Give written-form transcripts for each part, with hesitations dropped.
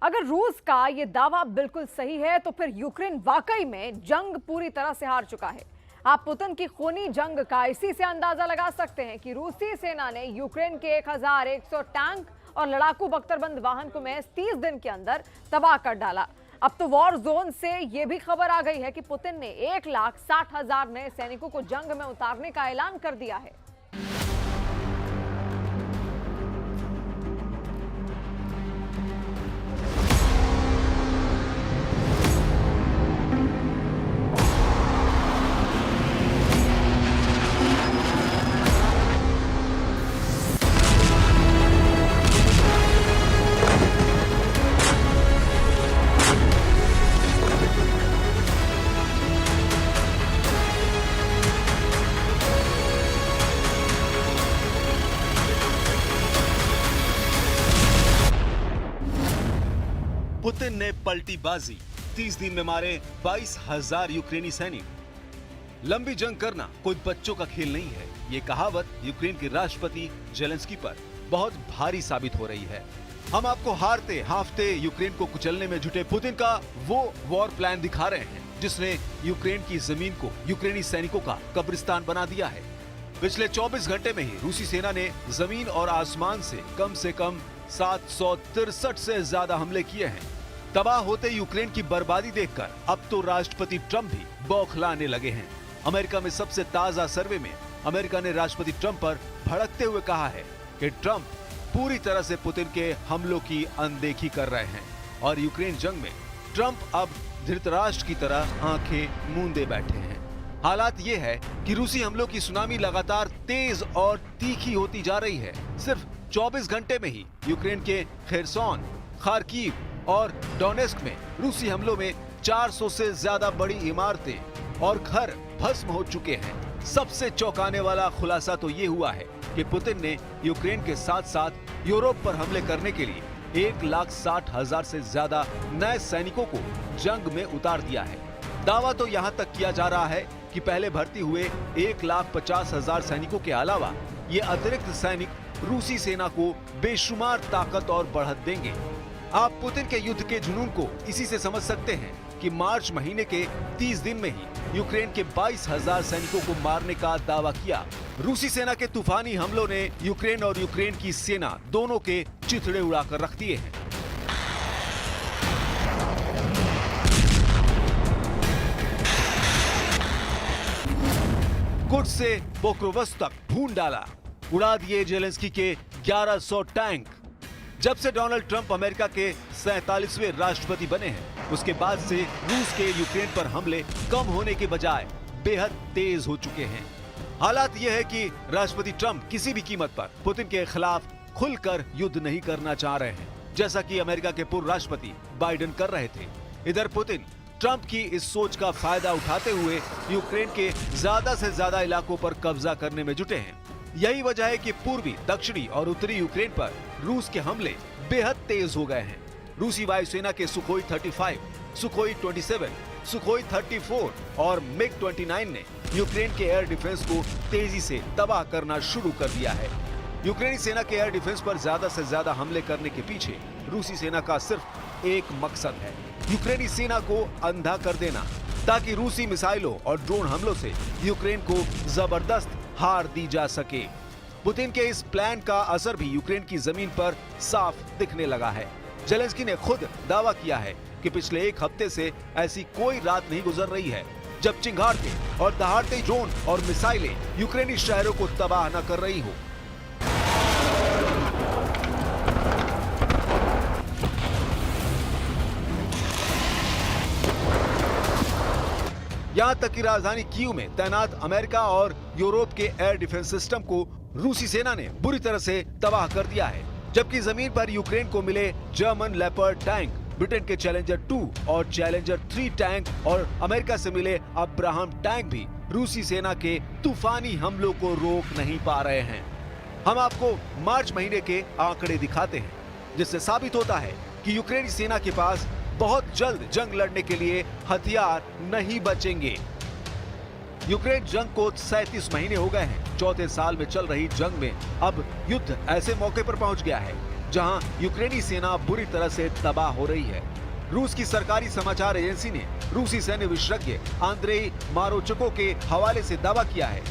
अगर रूस का ये दावा बिल्कुल सही है तो फिर यूक्रेन वाकई में जंग पूरी तरह से हार चुका है। आप पुतिन की खूनी जंग का इसी से अंदाजा लगा सकते हैं कि रूसी सेना ने यूक्रेन के 1100 टैंक और लड़ाकू बख्तरबंद वाहन को महज 30 दिन के अंदर तबाह कर डाला। अब तो वॉर जोन से यह भी खबर आ गई है कि पुतिन ने 1,60,000 नए सैनिकों को जंग में उतारने का ऐलान कर दिया है। पुतिन ने पलटी बाजी, 30 दिन में मारे 22,000 यूक्रेनी सैनिक। लंबी जंग करना कोई बच्चों का खेल नहीं है। ये कहावत यूक्रेन के राष्ट्रपति जेलेंस्की पर बहुत भारी साबित हो रही है। हम आपको हारते हाफते यूक्रेन को कुचलने में जुटे पुतिन का वो वॉर प्लान दिखा रहे हैं जिसने यूक्रेन की जमीन को यूक्रेनी सैनिकों का कब्रिस्तान बना दिया है। पिछले 24 घंटे में ही रूसी सेना ने जमीन और आसमान से कम 763 से ज्यादा हमले किए हैं। तबाह होते यूक्रेन की बर्बादी देखकर अब तो राष्ट्रपति ट्रंप भी बौखलाने लगे हैं। अमेरिका में सबसे ताजा सर्वे में अमेरिका ने राष्ट्रपति ट्रंप पर भड़कते हुए कहा है कि ट्रंप पूरी तरह से पुतिन के हमलों की अनदेखी कर रहे हैं और यूक्रेन जंग में ट्रंप अब धृतराष्ट्र की तरह आंखें मूंदे बैठे हैं। हालात ये है कि रूसी हमलों की सुनामी लगातार तेज और तीखी होती जा रही है। सिर्फ 24 घंटे में ही यूक्रेन के खेरसोन, खार्किव और डोनेस्क में रूसी हमलों में 400 से ज्यादा बड़ी इमारतें और घर भस्म हो चुके हैं। सबसे चौंकाने वाला खुलासा तो ये हुआ है कि पुतिन ने यूक्रेन के साथ साथ यूरोप पर हमले करने के लिए 1,60,000 से ज्यादा नए सैनिकों को जंग में उतार दिया है। दावा तो यहाँ तक किया जा रहा है कि पहले भर्ती हुए 1,50,000 सैनिकों के अलावा ये अतिरिक्त सैनिक रूसी सेना को बेशुमार ताकत और बढ़त देंगे। आप पुतिन के युद्ध के जुनून को इसी से समझ सकते हैं कि मार्च महीने के 30 दिन में ही यूक्रेन के 22,000 सैनिकों को मारने का दावा किया। रूसी सेना के तूफानी हमलों ने यूक्रेन और यूक्रेन की सेना दोनों के चिथड़े उड़ाकर रख दिए हैं। कुड्स से पोक्रोवस्क तक भून डाला, उड़ा दिए जेलेंस्की के 1100 टैंक। जब से डोनाल्ड ट्रंप अमेरिका के 47वें राष्ट्रपति बने हैं, उसके बाद से रूस के यूक्रेन पर हमले कम होने के बजाय बेहद तेज हो चुके हैं। हालात यह है कि राष्ट्रपति ट्रंप किसी भी कीमत पर पुतिन के खिलाफ खुलकर युद्ध नहीं करना चाह रहे हैं, जैसा कि अमेरिका के पूर्व राष्ट्रपति बाइडेन कर रहे थे। इधर पुतिन ट्रंप की इस सोच का फायदा उठाते हुए यूक्रेन के ज्यादा से ज्यादा इलाकों पर कब्जा करने में जुटे हैं। यही वजह है कि पूर्वी, दक्षिणी और उत्तरी यूक्रेन पर रूस के हमले बेहद तेज हो गए हैं। रूसी वायुसेना के सुखोई 35, सुखोई 27, सुखोई 34 और मिग 29 ने यूक्रेन के एयर डिफेंस को तेजी से तबाह करना शुरू कर दिया है। यूक्रेनी सेना के एयर डिफेंस पर ज्यादा से ज्यादा हमले करने के पीछे रूसी सेना का सिर्फ एक मकसद है, यूक्रेनी सेना को अंधा कर देना, ताकि रूसी मिसाइलों और ड्रोन हमलों से यूक्रेन को जबरदस्त हार दी जा सके। पुतिन के इस प्लान का असर भी यूक्रेन की जमीन पर साफ दिखने लगा है। जेलेंस्की ने खुद दावा किया है कि पिछले एक हफ्ते से ऐसी कोई रात नहीं गुजर रही है जब चिंगारते और दहाड़ते ड्रोन और मिसाइलें यूक्रेनी शहरों को तबाह न कर रही हो। यहाँ तक कि राजधानी कीव में तैनात अमेरिका और यूरोप के एयर डिफेंस सिस्टम को रूसी सेना ने बुरी तरह से तबाह कर दिया है, जबकि जमीन पर यूक्रेन को मिले जर्मन लेपर्ड टैंक, ब्रिटेन के चैलेंजर 2 और चैलेंजर 3 टैंक और अमेरिका से मिले अब्राहम टैंक भी रूसी सेना के तूफानी हमलों को रोक नहीं पा रहे हैं। हम आपको मार्च महीने के आंकड़े दिखाते हैं, जिससे साबित होता है कि यूक्रेनी सेना के पास बहुत जल्द जंग लड़ने के लिए हथियार नहीं बचेंगे। यूक्रेन जंग को 37 महीने हो गए हैं। चौथे साल में चल रही जंग में अब युद्ध ऐसे मौके पर पहुंच गया है जहां यूक्रेनी सेना बुरी तरह से तबाह हो रही है। रूस की सरकारी समाचार एजेंसी ने रूसी सैन्य विशेषज्ञ आंद्रेई मारोचको के हवाले से दावा किया है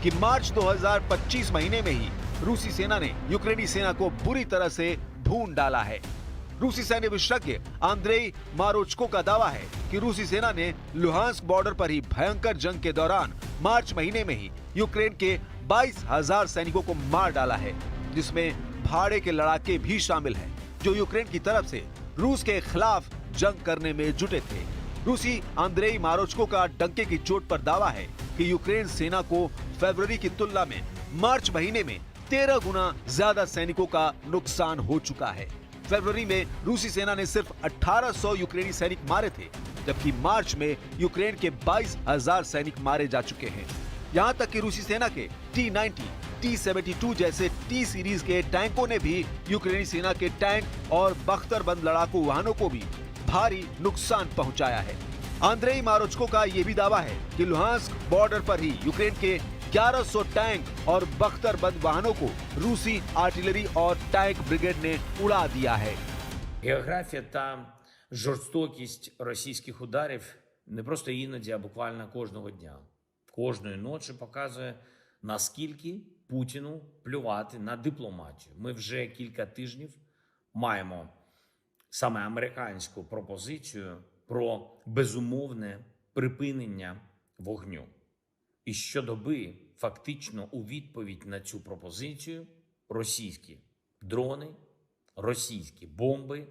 कि मार्च 2025 महीने में ही रूसी सेना ने यूक्रेनी सेना को बुरी तरह से भून डाला है। रूसी सैन्य विशेषज्ञ आंद्रेई मारोचको का दावा है कि रूसी सेना ने लुहांस्क बॉर्डर पर ही भयंकर जंग के दौरान मार्च महीने में ही यूक्रेन के 22,000 सैनिकों को मार डाला है, जिसमें भाड़े के लड़ाके भी शामिल हैं, जो यूक्रेन की तरफ से रूस के खिलाफ जंग करने में जुटे थे। रूसी आंद्रेई मारोचको का डंके की चोट पर दावा है कि यूक्रेन सेना को फरवरी की तुलना में मार्च महीने में 13 गुना ज्यादा सैनिकों का नुकसान हो चुका है। फरवरी में रूसी सेना ने सिर्फ 1800 यूक्रेनी सैनिक मारे थे, जबकि मार्च में यूक्रेन के 22,000 सैनिक मारे जा चुके हैं। यहाँ तक कि रूसी सेना के T-90, T-72 जैसे T सीरीज के टैंकों ने भी यूक्रेनी सेना के टैंक और बख्तरबंद लड़ाकू वाहनों को भी भारी नुकसान पहुंचाया है। आंद्रेई मारोचको का यह भी दावा है कि लुहांस्क बॉर्डर पर ही यूक्रेन के 1100 टैंक और बख्तरबंद वाहनों को रूसी आर्टिलरी और टैंक ब्रिगेड ने उड़ा दिया है। Географія та жорстокість російських ударів не просто іноді, а буквально кожного дня, кожної ночі показує, наскільки Путіну плювати на дипломатію. Ми вже кілька тижнів маємо саме американську пропозицію про безумовне припинення вогню. І щодоби фактично у відповідь на цю пропозицію російські дрони, російські бомби,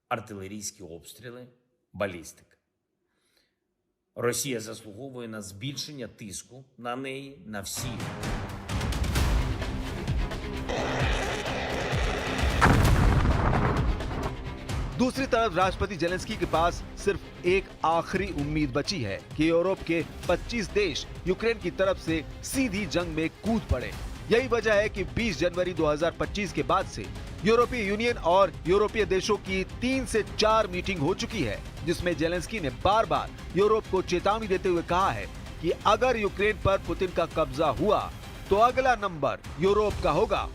артилерійські обстріли, балістика. Росія заслуговує на збільшення тиску на неї, на всіх. दूसरी तरफ राष्ट्रपति जेलेंस्की के पास सिर्फ एक आखिरी उम्मीद बची है कि यूरोप के 25 देश यूक्रेन की तरफ से सीधी जंग में कूद पड़े। यही वजह है कि 20 जनवरी 2025 के बाद से यूरोपीय यूनियन और यूरोपीय देशों की 3 से 4 मीटिंग हो चुकी है, जिसमें जेलेंस्की ने बार बार यूरोप को चेतावनी देते हुए कहा है कि अगर यूक्रेन पर पुतिन का कब्जा हुआ तो अगला नंबर यूरोप का होगा।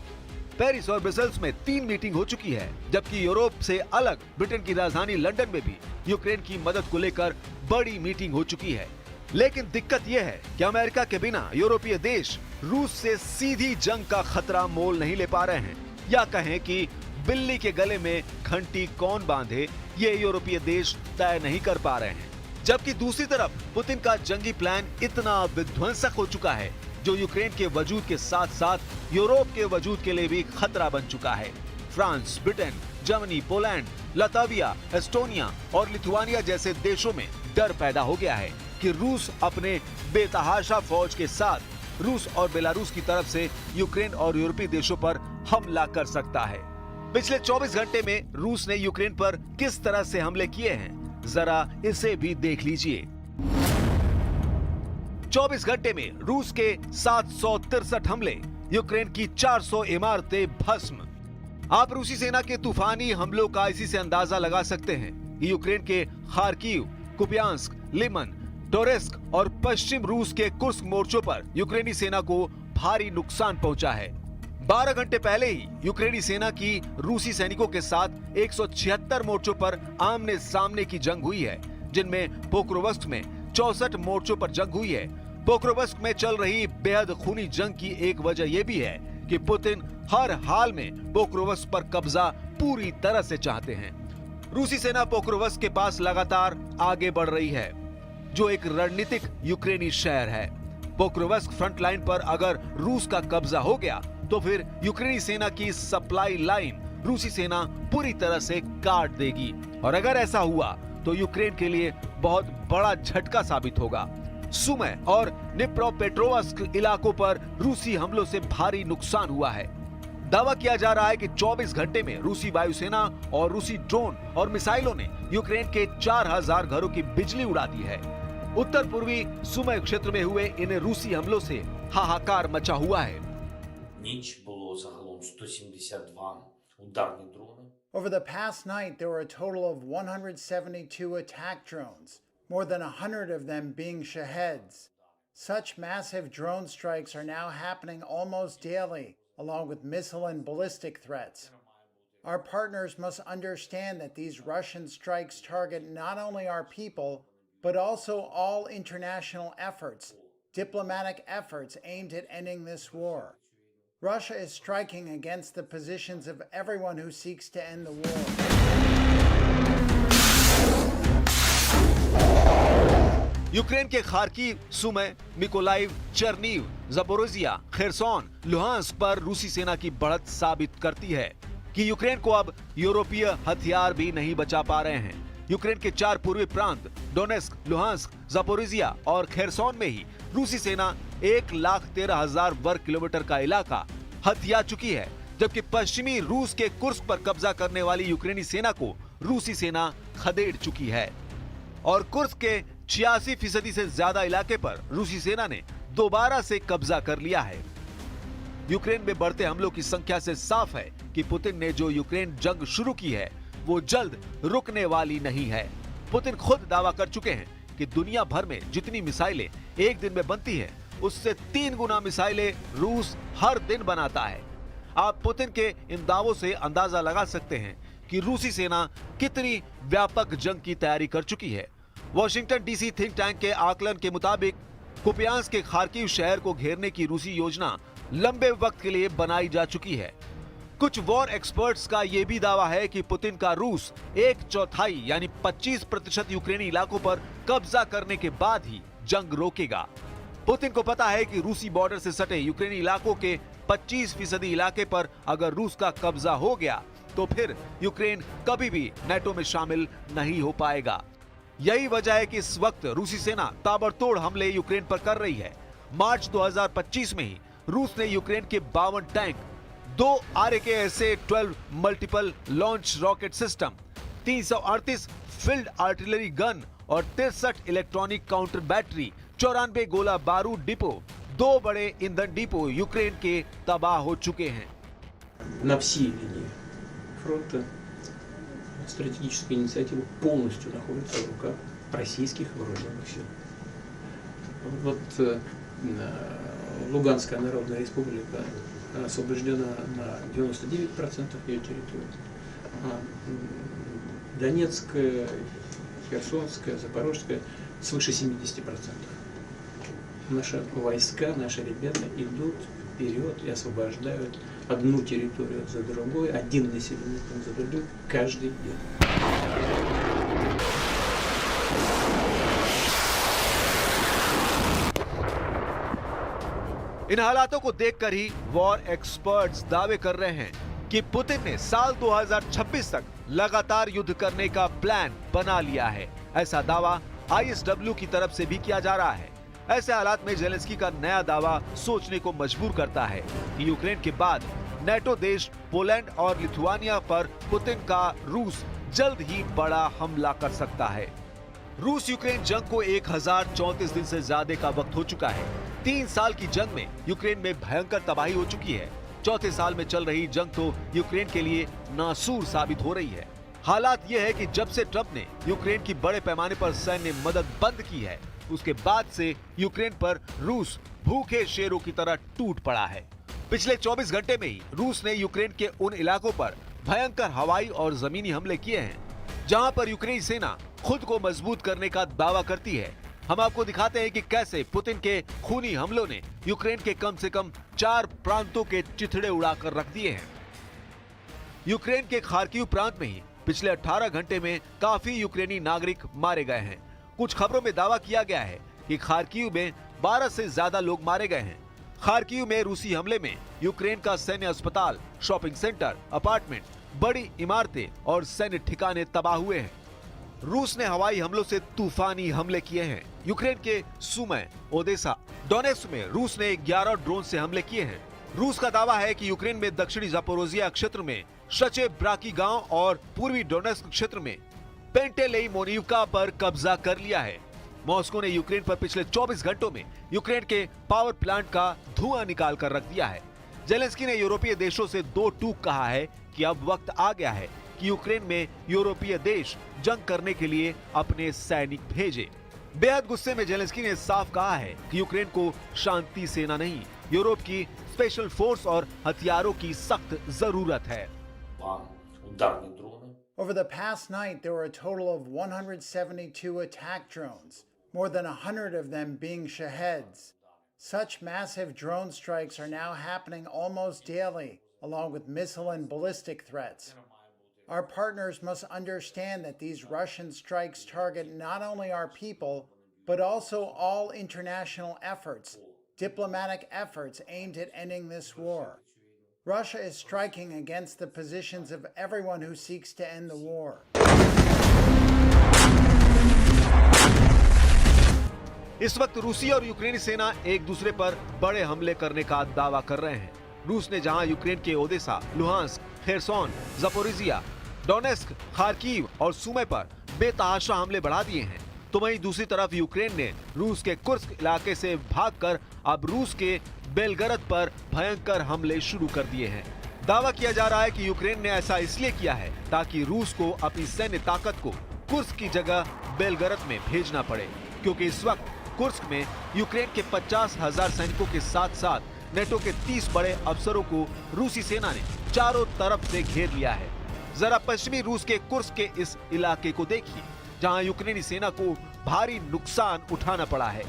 पेरिस और ब्रसेल्स में 3 मीटिंग हो चुकी है, जबकि यूरोप से अलग ब्रिटेन की राजधानी लंदन में भी यूक्रेन की मदद को लेकर बड़ी मीटिंग हो चुकी है। लेकिन दिक्कत यह है कि अमेरिका के बिना यूरोपीय देश रूस से सीधी जंग का खतरा मोल नहीं ले पा रहे हैं, या कहें कि बिल्ली के गले में घंटी कौन बांधे, ये यूरोपीय देश तय नहीं कर पा रहे हैं। जबकि दूसरी तरफ पुतिन का जंगी प्लान इतना विध्वंसक हो चुका है, जो यूक्रेन के वजूद के साथ साथ यूरोप के वजूद के लिए भी खतरा बन चुका है। France, Britain, Germany, Poland, Latvia, Estonia और लिथुआनिया जैसे देशों में डर पैदा हो गया है कि रूस अपने बेतहाशा फौज के साथ रूस और बेलारूस की तरफ से यूक्रेन और यूरोपीय देशों पर हमला कर सकता है। पिछले 24 घंटे में रूस ने यूक्रेन पर किस तरह से हमले किए हैं, जरा इसे भी देख लीजिए। 24 घंटे में रूस के 763 हमले, यूक्रेन की 400 इमारतें भस्म। आप रूसी सेना के तूफानी हमलों का इसी से अंदाजा लगा सकते हैं कि यूक्रेन के खार्किव, कुपियांस्क, लिमन, टोरेस्क और पश्चिम रूस के कुर्स्क मोर्चों पर यूक्रेनी सेना को भारी नुकसान पहुंचा है। 12 घंटे पहले ही यूक्रेनी सेना की रूसी सैनिकों के साथ 176 मोर्चों पर आमने सामने की जंग हुई है, जिनमें पोक्रोवस्क में 64 मोर्चों पर जंग हुई है। पोक्रोवस्क में चल रही बेहद खूनी जंग की एक वजह यह भी है कि पुतिन हर हाल में पोक्रोवस्क पर कब्जा पूरी तरह से चाहते हैं। रूसी सेना पोक्रोवस्क के पास लगातार आगे बढ़ रही है, जो एक रणनीतिक यूक्रेनी शहर है। पोक्रोवस्क फ्रंट लाइन पर अगर रूस का कब्जा हो गया तो फिर यूक्रेनी सेना की सप्लाई लाइन रूसी सेना पूरी तरह से काट देगी, और अगर ऐसा हुआ तो यूक्रेन के लिए बहुत बड़ा झटका साबित होगा। सुमे और निप्रोपेट्रोव्स्क इलाकों पर रूसी हमलों से भारी नुकसान हुआ है। दावा किया जा रहा है कि 24 घंटे में रूसी वायुसेना और रूसी ड्रोन और मिसाइलों ने यूक्रेन के 4000 घरों की बिजली उड़ा दी है। उत्तर पूर्वी सुमे क्षेत्र में हुए इन रूसी हमलों से हाहाकार मचा हुआ है। Ніч було загалом 172 ударні дрони. Over the past night, there were a total of 172 attack drones, more than 100 of them being Shaheds. Such massive drone strikes are now happening almost daily, along with missile and ballistic threats. Our partners must understand that these Russian strikes target not only our people, but also all international efforts, diplomatic efforts aimed at ending this war. Russia is striking against the positions of everyone who seeks to end the war. Ukraine के Kharkiv, Sumy, Mykolaiv, Chernihiv, Zaporizhzhia, Kherson, Luhansk पर रूसी सेना की बढ़त साबित करती है कि यूक्रेन को अब यूरोपीय हथियार भी नहीं बचा पा रहे हैं। यूक्रेन के 4 पूर्वी प्रांत डोनेस्क, लुहांस्क, ज़पोरिज़िया और खेरसोन में ही रूसी सेना 1,13,000 वर्ग किलोमीटर का इलाका हथिया चुकी है, जबकि पश्चिमी रूस के कुर्स्क पर कब्जा करने वाली यूक्रेनी सेना को रूसी सेना खदेड़ चुकी है और कुर्स्क के 86% से ज्यादा इलाके पर रूसी सेना ने दोबारा से कब्जा कर लिया है। यूक्रेन में बढ़ते हमलों की संख्या से साफ है कि पुतिन ने जो यूक्रेन जंग शुरू की है वो जल्द रुकने वाली नहीं है। पुतिन खुद दावा कर चुके हैं कि दुनिया भर में जितनी मिसाइलें एक दिन में बनती हैं, उससे 3 गुना मिसाइलें रूस हर दिन बनाता है। आप पुतिन के इन दावों से अंदाजा लगा सकते हैं कि रूसी सेना कितनी व्यापक जंग की तैयारी कर चुकी है। वॉशिंगटन डीसी थिंक टैंक के आकलन के मुताबिक कुपियांस्क के खार्किव शहर को घेरने की रूसी योजना लंबे वक्त के लिए बनाई जा चुकी है। कुछ वॉर एक्सपर्ट्स का यह भी दावा है कि पुतिन का रूस 1/4 यानी 25% यूक्रेनी इलाकों पर कब्जा करने के बाद ही जंग रोकेगा। पुतिन को पता है कि रूसी बॉर्डर से सटे यूक्रेनी इलाकों के 25% इलाके पर अगर रूस का कब्जा हो गया तो फिर यूक्रेन कभी भी नाटो में शामिल नहीं हो पाएगा। यही वजह है कि इस वक्त रूसी सेना ताबड़तोड़ हमले यूक्रेन पर कर रही है। मार्च 2025 में ही रूस ने यूक्रेन के 52 tank, 2 RAKSA-12 multiple launch rocket system, 338 field artillery gun और 63 इलेक्ट्रॉनिक काउंटर बैटरी, 94 गोला बारूद डिपो, 2 बड़े ईंधन डिपो यूक्रेन के तबाह हो चुके हैं। На всей линии фронта стратегическая инициатива полностью находится в руках российских вооруженных сил. Вот Луганская Народная Республика освобождена на 99% ее территории. Донецкая, Херсонская, Запорожская свыше 70%. Наши войска, наши ребята идут вперед и освобождают одну территорию за другой, один населенный пункт за другим каждый день. इन हालातों को देखकर ही वॉर एक्सपर्ट्स दावे कर रहे हैं कि पुतिन ने साल 2026 तक लगातार युद्ध करने का प्लान बना लिया है। ऐसा दावा ISW की तरफ से भी किया जा रहा है। ऐसे हालात में जेलेंस्की का नया दावा सोचने को मजबूर करता है कि यूक्रेन के बाद नाटो देश पोलैंड और लिथुआनिया पर पुतिन का रूस जल्द ही बड़ा हमला कर सकता है। रूस यूक्रेन जंग को 1034 दिन से ज्यादा का वक्त हो चुका है। 3 साल की जंग में यूक्रेन में भयंकर तबाही हो चुकी है। चौथे साल में चल रही जंग तो यूक्रेन के लिए नासूर साबित हो रही है। हालात ये है कि जब से ट्रंप ने यूक्रेन की बड़े पैमाने पर सैन्य मदद बंद की है, उसके बाद से यूक्रेन पर रूस भूखे शेरों की तरह टूट पड़ा है। पिछले 24 घंटे में ही रूस ने यूक्रेन के उन इलाकों पर भयंकर हवाई और जमीनी हमले किए हैं जहां पर यूक्रेनी सेना खुद को मजबूत करने का दावा करती है। हम आपको दिखाते हैं कि कैसे पुतिन के खूनी हमलों ने यूक्रेन के कम से कम 4 प्रांतों के चिथड़े उड़ाकर रख दिए हैं। यूक्रेन के खार्किव प्रांत में ही पिछले 18 घंटे में काफी यूक्रेनी नागरिक मारे गए हैं। कुछ खबरों में दावा किया गया है कि खार्किव में 12 से ज्यादा लोग मारे गए हैं। खार्किव में रूसी हमले में यूक्रेन का सैन्य अस्पताल, शॉपिंग सेंटर, अपार्टमेंट, बड़ी इमारतें और सैन्य ठिकाने तबाह हुए हैं। रूस ने हवाई हमलों से तूफानी हमले किए हैं। यूक्रेन के सुमी, ओदेसा, डोनेस्क में रूस ने 11 ड्रोन से हमले किए हैं। रूस का दावा है कि यूक्रेन में दक्षिणी ज़पोरिज़िया क्षेत्र में शचे ब्राकी गांव और पूर्वी डोनेस्क क्षेत्र में पेंटेलेइमोनिवका पर कब्जा कर लिया है। मॉस्को ने यूक्रेन पर पिछले 24 घंटों में यूक्रेन के पावर प्लांट का धुआं निकाल कर रख दिया है। जेलेंस्की ने यूरोपीय देशों से 2 टूक कहा है कि अब वक्त आ गया है कि यूक्रेन में यूरोपीय देश जंग करने के लिए अपने सैनिक भेजे। बेहद गुस्से में जेलेंस्की ने साफ कहा है कि यूक्रेन को शांति सेना नहीं, यूरोप की स्पेशल फोर्स और हथियारों की सख्त जरूरत है। Вам ударні дрони. Over the past night, there were a total of 172 attack drones, more than 100 of them being Shaheds. Such massive drone strikes are now happening almost daily, along with missile and ballistic threats. Our partners must understand that these Russian strikes target not only our people, but also all international efforts, diplomatic efforts aimed at ending this war. Russia is striking against the positions of everyone who seeks to end the war. इस वक्त रूसी और यूक्रेनी सेना एक दूसरे पर बड़े हमले करने का दावा कर रहे हैं। रूस ने जहां यूक्रेन के Odesa, Luhansk, Kherson, Zaporizhzhia, Donetsk, Kharkiv और सुमे पर बेतहाशा हमले बढ़ा दिए हैं, तो वहीं दूसरी तरफ यूक्रेन ने रूस के कुर्स्क इलाके से भागकर अब रूस के बेलगरद पर भयंकर हमले शुरू कर दिए हैं। दावा किया जा रहा है कि यूक्रेन ने ऐसा इसलिए किया है ताकि रूस को अपनी सैन्य ताकत को कुर्स्क की जगह बेलगरद में भेजना पड़े, क्योंकि इस वक्त कुर्स्क में यूक्रेन के 50,000 सैनिकों के साथ साथ नेटो के 30 बड़े अफसरों को रूसी सेना ने चारों तरफ से घेर लिया है। जरा पश्चिमी रूस के कुर्स्क के इस इलाके को देखिए, जहां यूक्रेनी सेना को भारी नुकसान उठाना पड़ा है।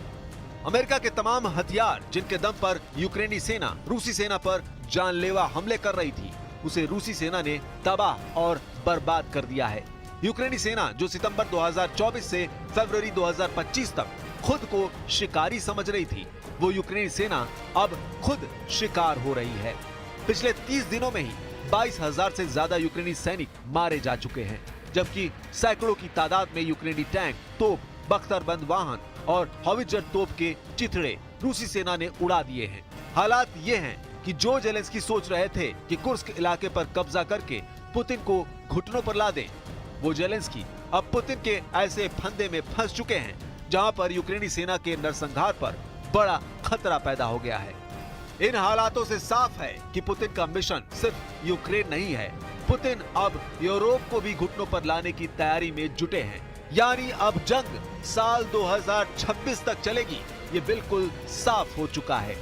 अमेरिका के तमाम हथियार जिनके दम पर यूक्रेनी सेना रूसी सेना पर जानलेवा हमले कर रही थी, उसे रूसी सेना ने तबाह और बर्बाद कर दिया है। यूक्रेनी सेना जो सितंबर 2024 से फरवरी 2025 तक खुद को शिकारी समझ रही थी, वो यूक्रेनी सेना अब खुद शिकार हो रही है। पिछले 30 दिनों में ही 22,000 से ज्यादा यूक्रेनी सैनिक मारे जा चुके हैं, जबकि सैकड़ों की तादाद में यूक्रेनी टैंक, तोप, बख्तरबंद वाहन और हॉवित्जर तोप के चिथड़े रूसी सेना ने उड़ा दिए हैं। हालात ये हैं कि जो जेलेंस्की सोच रहे थे कि कुर्स्क इलाके पर कब्जा करके पुतिन को घुटनों पर ला दें, वो जेलेंस्की अब पुतिन के ऐसे फंदे में फंस चुके हैं जहां पर यूक्रेनी सेना के नरसंहार पर बड़ा खतरा पैदा हो गया है। इन हालातों से साफ है कि पुतिन का मिशन सिर्फ यूक्रेन नहीं है, पुतिन अब यूरोप को भी घुटनों पर लाने की तैयारी में जुटे हैं। यानी अब जंग साल 2026 तक चलेगी, ये बिल्कुल साफ हो चुका है।